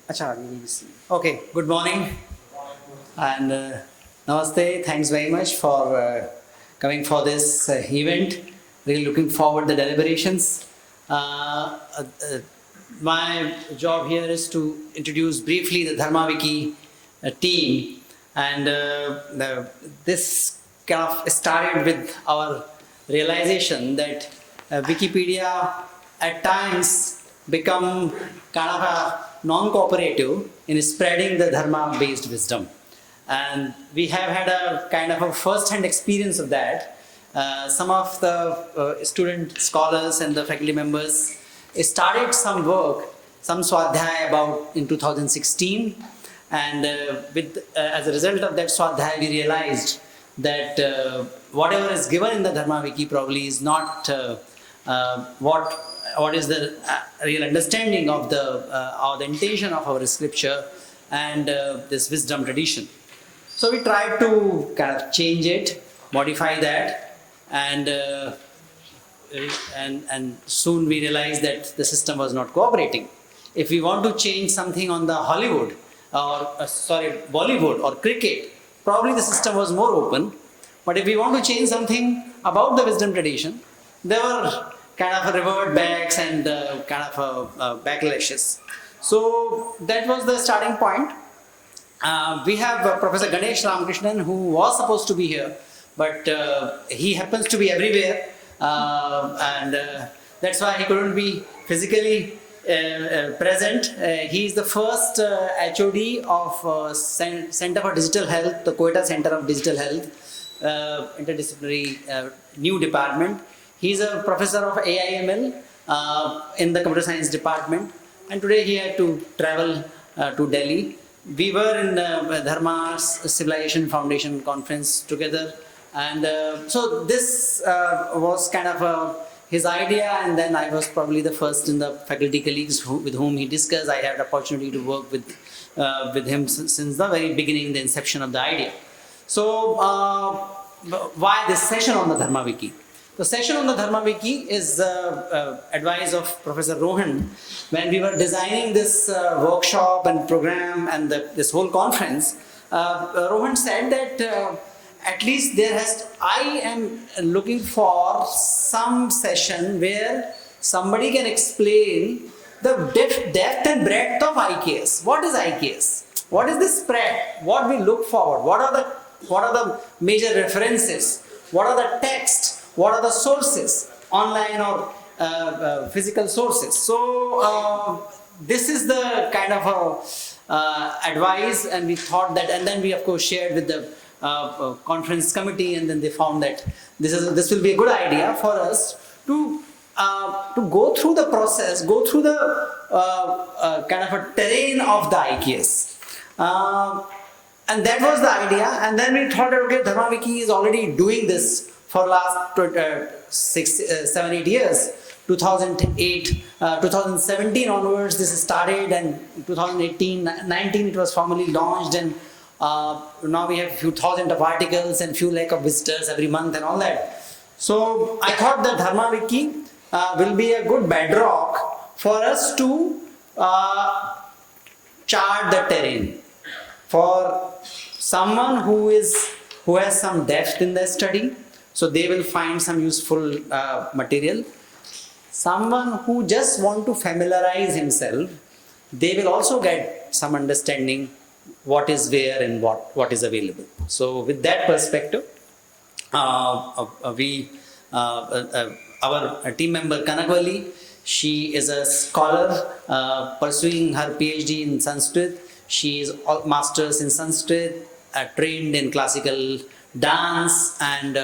Acha, okay, good morning and namaste. Thanks very much for coming for this event. Really looking forward to the deliberations. My job here is to introduce briefly the Dharmawiki team, and this kind of started with our realization that Wikipedia at times become kind of a non-cooperative in spreading the dharma-based wisdom. And we have had a kind of a first-hand experience of that. Some of the student scholars and the faculty members started some work, some swadhyaya about in 2016, and as a result of that swadhyaya we realized that whatever is given in the Dharmawiki probably is not what is the real understanding of the or the intention of our scripture and this wisdom tradition. So we tried to kind of change it, modify that, and soon we realized that the system was not cooperating. If we want to change something on the Hollywood or Bollywood or cricket, probably the system was more open. But if we want to change something about the wisdom tradition, there were kind of revert backs and kind of backlashes. So that was the starting point. We have Professor Ganesh Ramakrishnan, who was supposed to be here, but he happens to be everywhere, and that's why he couldn't be physically present. He is the first HOD of Center for Digital Health, the Quetta Center of Digital Health, interdisciplinary new department. He is a professor of AIML in the computer science department, and today he had to travel to Delhi. We were in Dharma Civilization Foundation conference together, and so this was kind of his idea, and then I was probably the first in the faculty colleagues with whom he discussed. I had the opportunity to work with him since the very beginning, the inception of the idea. So why this session on the Dharmawiki? The session on the Dharmawiki is advice of Professor Rohan. When we were designing this workshop and program and this whole conference, Rohan said that at least I am looking for some session where somebody can explain the depth and breadth of IKS. What is IKS? What is this spread? What we look forward? What are the major references? What are the texts? What are the sources, online or physical sources? So this is the kind of advice, and we thought that, and then we of course shared with the conference committee, and then they found that this will be a good idea for us to go through the process, go through the kind of a terrain of the IKS. And that was the idea, and then we thought that okay, Dharmawiki is already doing this for last 7, 8 years. 2008, 2017 onwards this started, and 2018, 19 it was formally launched, and now we have a few thousand of articles and few lakh of visitors every month and all that. So I thought that Dharmawiki will be a good bedrock for us to chart the terrain for someone who has some depth in their study. So they will find some useful material. Someone who just want to familiarize himself, they will also get some understanding what is where and what is available. So with that perspective, our team member Kanagwali, she is a scholar pursuing her PhD in Sanskrit. She is masters in Sanskrit, trained in classical dance, and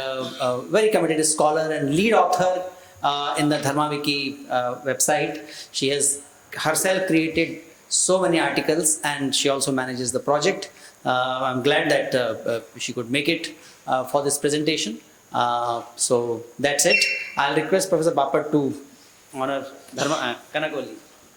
very committed scholar and lead author in the Dharmawiki website. She has herself created so many articles, and she also manages the project. I'm glad that she could make it for this presentation. So that's it. I'll request Professor Bapat to honor Kanagwali.